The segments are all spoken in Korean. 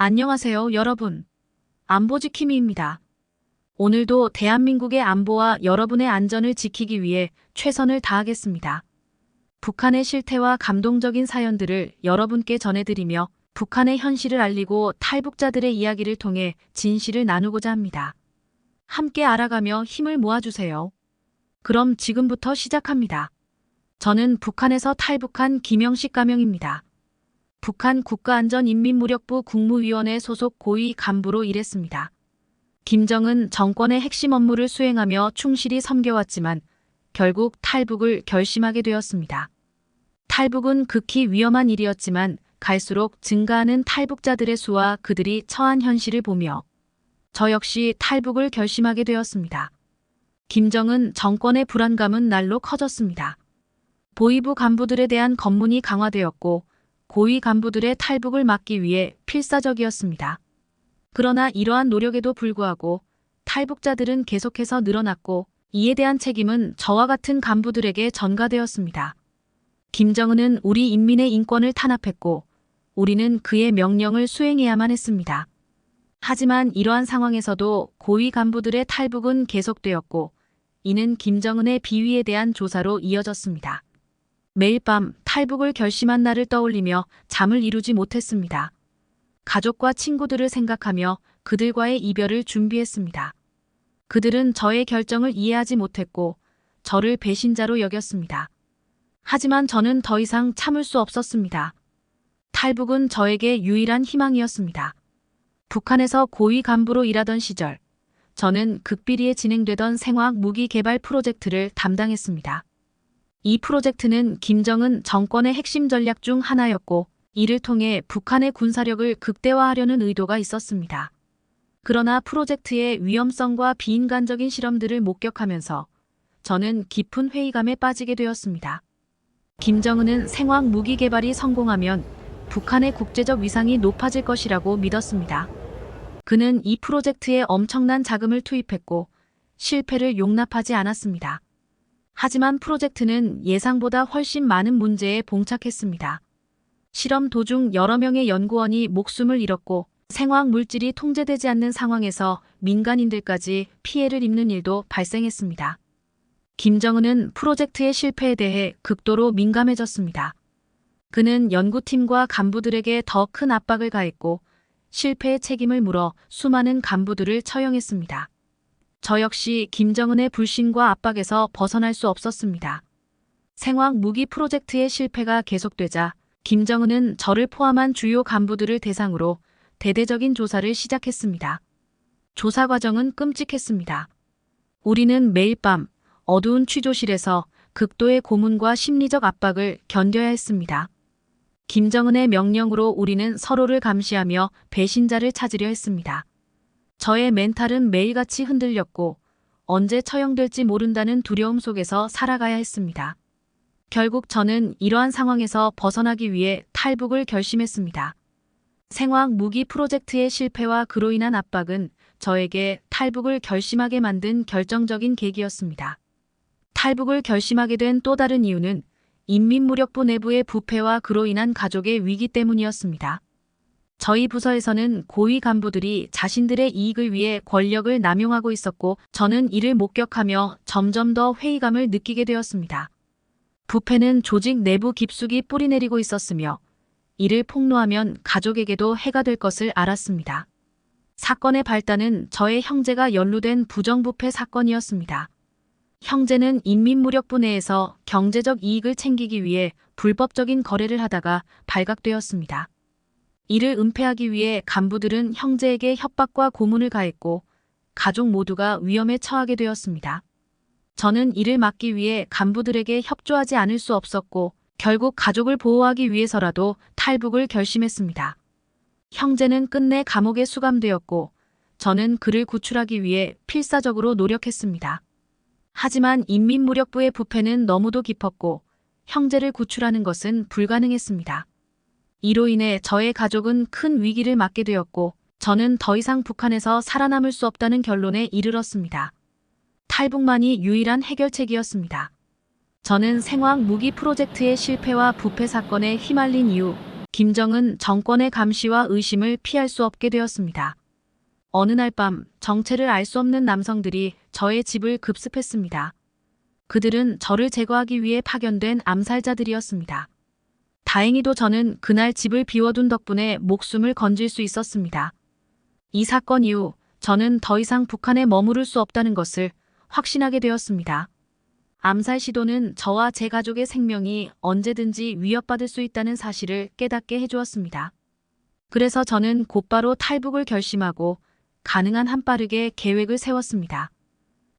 안녕하세요, 여러분. 안보지킴이입니다. 오늘도 대한민국의 안보와 여러분의 안전을 지키기 위해 최선을 다하겠습니다. 북한의 실태와 감동적인 사연들을 여러분께 전해드리며 북한의 현실을 알리고 탈북자들의 이야기를 통해 진실을 나누고자 합니다. 함께 알아가며 힘을 모아주세요. 그럼 지금부터 시작합니다. 저는 북한에서 탈북한 김영식 가명입니다. 북한 국가안전인민무력부 국무위원회 소속 고위 간부로 일했습니다. 김정은 정권의 핵심 업무를 수행하며 충실히 섬겨왔지만 결국 탈북을 결심하게 되었습니다. 탈북은 극히 위험한 일이었지만 갈수록 증가하는 탈북자들의 수와 그들이 처한 현실을 보며 저 역시 탈북을 결심하게 되었습니다. 김정은 정권의 불안감은 날로 커졌습니다. 보위부 간부들에 대한 검문이 강화되었고 고위 간부들의 탈북을 막기 위해 필사적이었습니다. 그러나 이러한 노력에도 불구하고 탈북자들은 계속해서 늘어났고 이에 대한 책임은 저와 같은 간부들에게 전가되었습니다. 김정은은 우리 인민의 인권을 탄압했고 우리는 그의 명령을 수행해야만 했습니다. 하지만 이러한 상황에서도 고위 간부들의 탈북은 계속되었고 이는 김정은의 비위에 대한 조사로 이어졌습니다. 매일 밤 탈북을 결심한 날을 떠올리며 잠을 이루지 못했습니다. 가족과 친구들을 생각하며 그들과의 이별을 준비했습니다. 그들은 저의 결정을 이해하지 못했고 저를 배신자로 여겼습니다. 하지만 저는 더 이상 참을 수 없었습니다. 탈북은 저에게 유일한 희망이었습니다. 북한에서 고위 간부로 일하던 시절, 저는 극비리에 진행되던 생화학 무기 개발 프로젝트를 담당했습니다. 이 프로젝트는 김정은 정권의 핵심 전략 중 하나였고 이를 통해 북한의 군사력을 극대화하려는 의도가 있었습니다. 그러나 프로젝트의 위험성과 비인간적인 실험들을 목격하면서 저는 깊은 회의감에 빠지게 되었습니다. 김정은은 생화학 무기 개발이 성공하면 북한의 국제적 위상이 높아질 것이라고 믿었습니다. 그는 이 프로젝트에 엄청난 자금을 투입했고 실패를 용납하지 않았습니다. 하지만 프로젝트는 예상보다 훨씬 많은 문제에 봉착했습니다. 실험 도중 여러 명의 연구원이 목숨을 잃었고 생화학 물질이 통제되지 않는 상황에서 민간인들까지 피해를 입는 일도 발생했습니다. 김정은은 프로젝트의 실패에 대해 극도로 민감해졌습니다. 그는 연구팀과 간부들에게 더 큰 압박을 가했고 실패의 책임을 물어 수많은 간부들을 처형했습니다. 저 역시 김정은의 불신과 압박에서 벗어날 수 없었습니다. 생화학 무기 프로젝트의 실패가 계속되자 김정은은 저를 포함한 주요 간부들을 대상으로 대대적인 조사를 시작했습니다. 조사 과정은 끔찍했습니다. 우리는 매일 밤 어두운 취조실에서 극도의 고문과 심리적 압박을 견뎌야 했습니다. 김정은의 명령으로 우리는 서로를 감시하며 배신자를 찾으려 했습니다. 저의 멘탈은 매일같이 흔들렸고 언제 처형될지 모른다는 두려움 속에서 살아가야 했습니다. 결국 저는 이러한 상황에서 벗어나기 위해 탈북을 결심했습니다. 생화학 무기 프로젝트의 실패와 그로 인한 압박은 저에게 탈북을 결심하게 만든 결정적인 계기였습니다. 탈북을 결심하게 된 또 다른 이유는 인민무력부 내부의 부패와 그로 인한 가족의 위기 때문이었습니다. 저희 부서에서는 고위 간부들이 자신들의 이익을 위해 권력을 남용하고 있었고 저는 이를 목격하며 점점 더 회의감을 느끼게 되었습니다. 부패는 조직 내부 깊숙이 뿌리내리고 있었으며 이를 폭로하면 가족에게도 해가 될 것을 알았습니다. 사건의 발단은 저의 형제가 연루된 부정부패 사건이었습니다. 형제는 인민무력부 내에서 경제적 이익을 챙기기 위해 불법적인 거래를 하다가 발각되었습니다. 이를 은폐하기 위해 간부들은 형제에게 협박과 고문을 가했고 가족 모두가 위험에 처하게 되었습니다. 저는 이를 막기 위해 간부들에게 협조하지 않을 수 없었고 결국 가족을 보호하기 위해서라도 탈북을 결심했습니다. 형제는 끝내 감옥에 수감되었고 저는 그를 구출하기 위해 필사적으로 노력했습니다. 하지만 인민무력부의 부패는 너무도 깊었고 형제를 구출하는 것은 불가능했습니다. 이로 인해 저의 가족은 큰 위기를 맞게 되었고 저는 더 이상 북한에서 살아남을 수 없다는 결론에 이르렀습니다. 탈북만이 유일한 해결책이었습니다. 저는 생화학 무기 프로젝트의 실패와 부패 사건에 휘말린 이후 김정은 정권의 감시와 의심을 피할 수 없게 되었습니다. 어느 날 밤 정체를 알 수 없는 남성들이 저의 집을 급습했습니다. 그들은 저를 제거하기 위해 파견된 암살자들이었습니다. 다행히도 저는 그날 집을 비워둔 덕분에 목숨을 건질 수 있었습니다. 이 사건 이후 저는 더 이상 북한에 머무를 수 없다는 것을 확신하게 되었습니다. 암살 시도는 저와 제 가족의 생명이 언제든지 위협받을 수 있다는 사실을 깨닫게 해주었습니다. 그래서 저는 곧바로 탈북을 결심하고 가능한 한 빠르게 계획을 세웠습니다.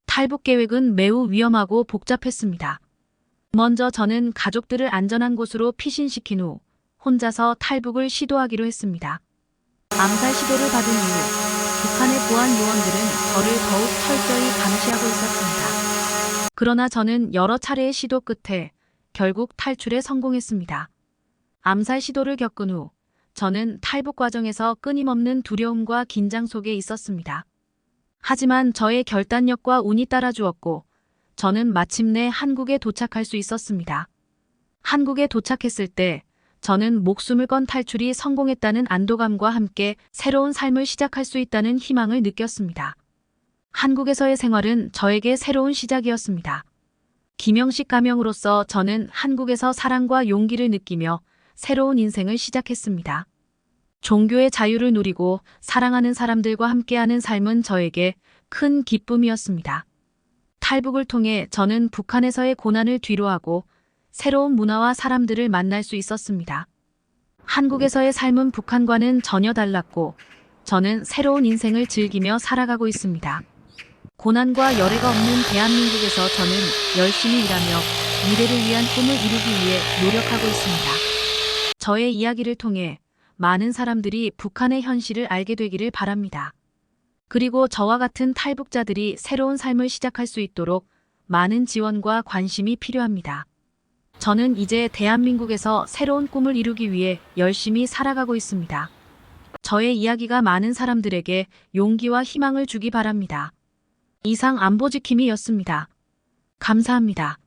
탈북 계획은 매우 위험하고 복잡했습니다. 먼저 저는 가족들을 안전한 곳으로 피신시킨 후 혼자서 탈북을 시도하기로 했습니다. 암살 시도를 받은 이후 북한의 보안 요원들은 저를 더욱 철저히 감시하고 있었습니다. 그러나 저는 여러 차례의 시도 끝에 결국 탈출에 성공했습니다. 암살 시도를 겪은 후 저는 탈북 과정에서 끊임없는 두려움과 긴장 속에 있었습니다. 하지만 저의 결단력과 운이 따라주었고 저는 마침내 한국에 도착할 수 있었습니다. 한국에 도착했을 때 저는 목숨을 건 탈출이 성공했다는 안도감과 함께 새로운 삶을 시작할 수 있다는 희망을 느꼈습니다. 한국에서의 생활은 저에게 새로운 시작이었습니다. 김영식 가명으로서 저는 한국에서 사랑과 용기를 느끼며 새로운 인생을 시작했습니다. 종교의 자유를 누리고 사랑하는 사람들과 함께하는 삶은 저에게 큰 기쁨이었습니다. 탈북을 통해 저는 북한에서의 고난을 뒤로하고 새로운 문화와 사람들을 만날 수 있었습니다. 한국에서의 삶은 북한과는 전혀 달랐고 저는 새로운 인생을 즐기며 살아가고 있습니다. 고난과 열애가 없는 대한민국에서 저는 열심히 일하며 미래를 위한 꿈을 이루기 위해 노력하고 있습니다. 저의 이야기를 통해 많은 사람들이 북한의 현실을 알게 되기를 바랍니다. 그리고 저와 같은 탈북자들이 새로운 삶을 시작할 수 있도록 많은 지원과 관심이 필요합니다. 저는 이제 대한민국에서 새로운 꿈을 이루기 위해 열심히 살아가고 있습니다. 저의 이야기가 많은 사람들에게 용기와 희망을 주기 바랍니다. 이상 안보지킴이였습니다. 감사합니다.